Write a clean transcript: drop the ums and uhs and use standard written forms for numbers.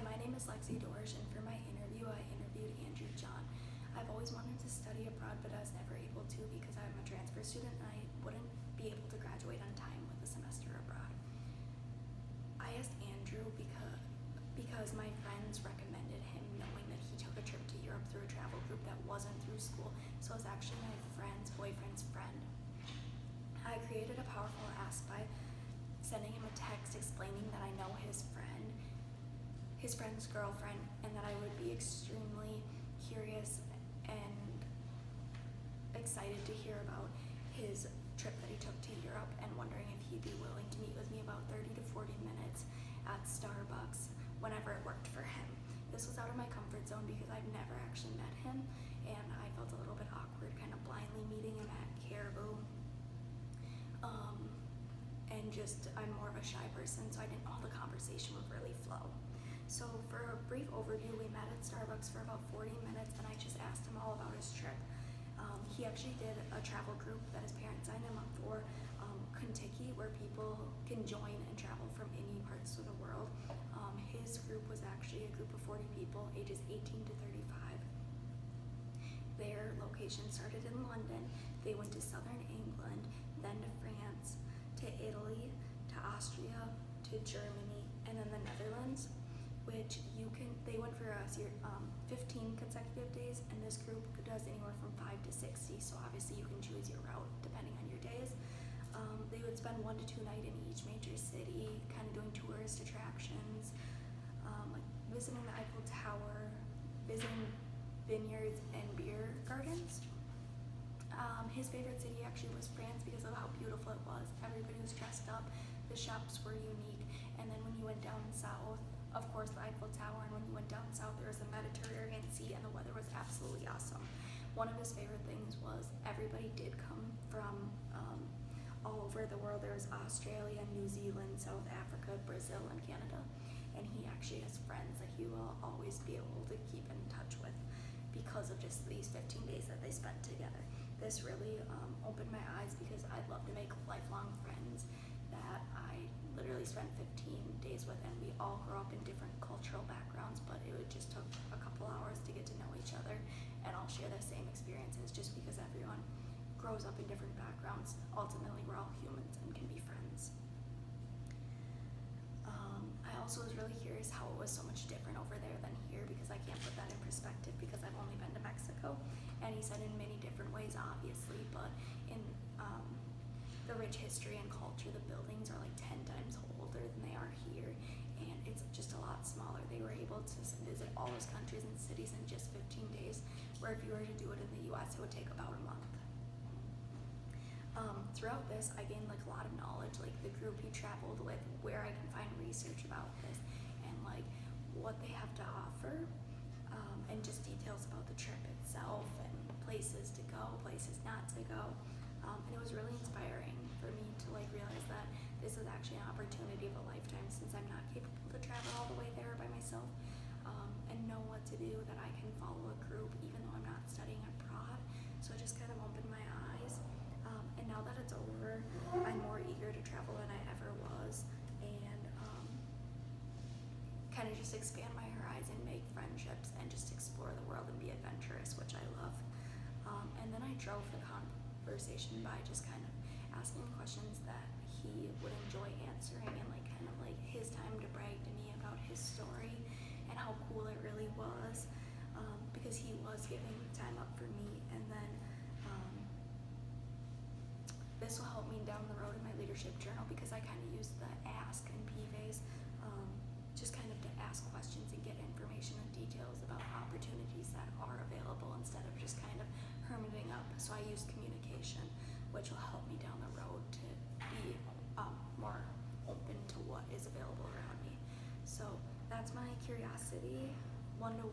my name is Dorosh, and for my interview, I interviewed Andrew John. I've always wanted to study abroad, but I was never able to because I'm a transfer student and I wouldn't be able to graduate on time with a semester abroad. I asked Andrew because my friends recommended him, knowing that he took a trip to Europe through a travel group that wasn't through school, so it was actually my friend's boyfriend's friend. I created a powerful ask by sending him a text explaining that I know his friend's girlfriend, and that I would be extremely curious and excited to hear about his trip that he took to Europe, and wondering if he'd be willing to meet with me about 30 to 40 minutes at Starbucks whenever it worked for him. This was out of my comfort zone because I've never actually met him, and I felt a little bit awkward kind of blindly meeting him at Caribou. I'm more of a shy person, so I didn't know how the conversation would really flow. So for a brief overview, we met at Starbucks for about 40 minutes, and I just asked him all about his trip. He actually did a travel group that his parents signed him up for, Kentucky, where people can join and travel from any parts of the world. His group was actually a group of 40 people, ages 18 to 35. Their location started in London. They went to southern England, then to France, to Italy, to Austria, to Germany, and then the Netherlands, which they went for 15 consecutive days, and this group does anywhere from 5 to 60, so obviously you can choose your route depending on your days. They would spend 1 to 2 nights in each major city, kind of doing tourist attractions, like visiting the Eiffel Tower, visiting vineyards and beer gardens. His favorite city actually was France because of how beautiful it was. Everybody was dressed up, the shops were unique, and then when you went down south, of course the Eiffel Tower, and when you went down south there was the Mediterranean Sea, and the weather was absolutely awesome. One of his favorite things was everybody did come from all over the world. There was Australia, New Zealand, South Africa, Brazil, and Canada, and he actually has friends that he will always be able to keep in touch with because of just these 15 days that they spent together. This really opened my eyes because I'd love to make lifelong friends that I literally spent 15 days with, and we all grew up in different cultural backgrounds, but it just took a couple hours to get to know each other and all share the same experiences, just because everyone grows up in different backgrounds. Ultimately, we're all humans and can be friends. I also was really curious how it was so much different over there than here, because I can't put that in perspective because I've only been to Mexico. And he said in many different ways, obviously, but in the rich history and culture, the buildings are like 10 times older than they are here, and it's just a lot smaller. They were able to visit all those countries and cities in just 15 days, where if you were to do it in the US, it would take about a month. Throughout this, I gained a lot of knowledge, like the group he traveled with, where I can find research about this, and what they have to offer, and just details about the trip itself, and places to go, places not to go. And it was really inspiring for me to realize that this is actually an opportunity of a lifetime, since I'm not capable to travel all the way there by myself, and know what to do, that I can follow a group even though I'm not studying abroad. So it just kind of opened my eyes. And now that it's over, I'm more eager to travel than I ever was, and kind of just expand my horizon, make friendships, and just explore the world and be adventurous, which I love. And then I drove the conversation by just kind of asking questions that he would enjoy answering, and his time to brag to me about his story and how cool it really was, because he was giving time up for me. And then this will help me down the road in my leadership journal, because I kind of use the ask and PVAs, just kind of to ask questions and get information and details about opportunities that are available, instead of just kind of hermiting up. So I use communication, which will help me down the road to be more open to what is available around me. So that's my curiosity 101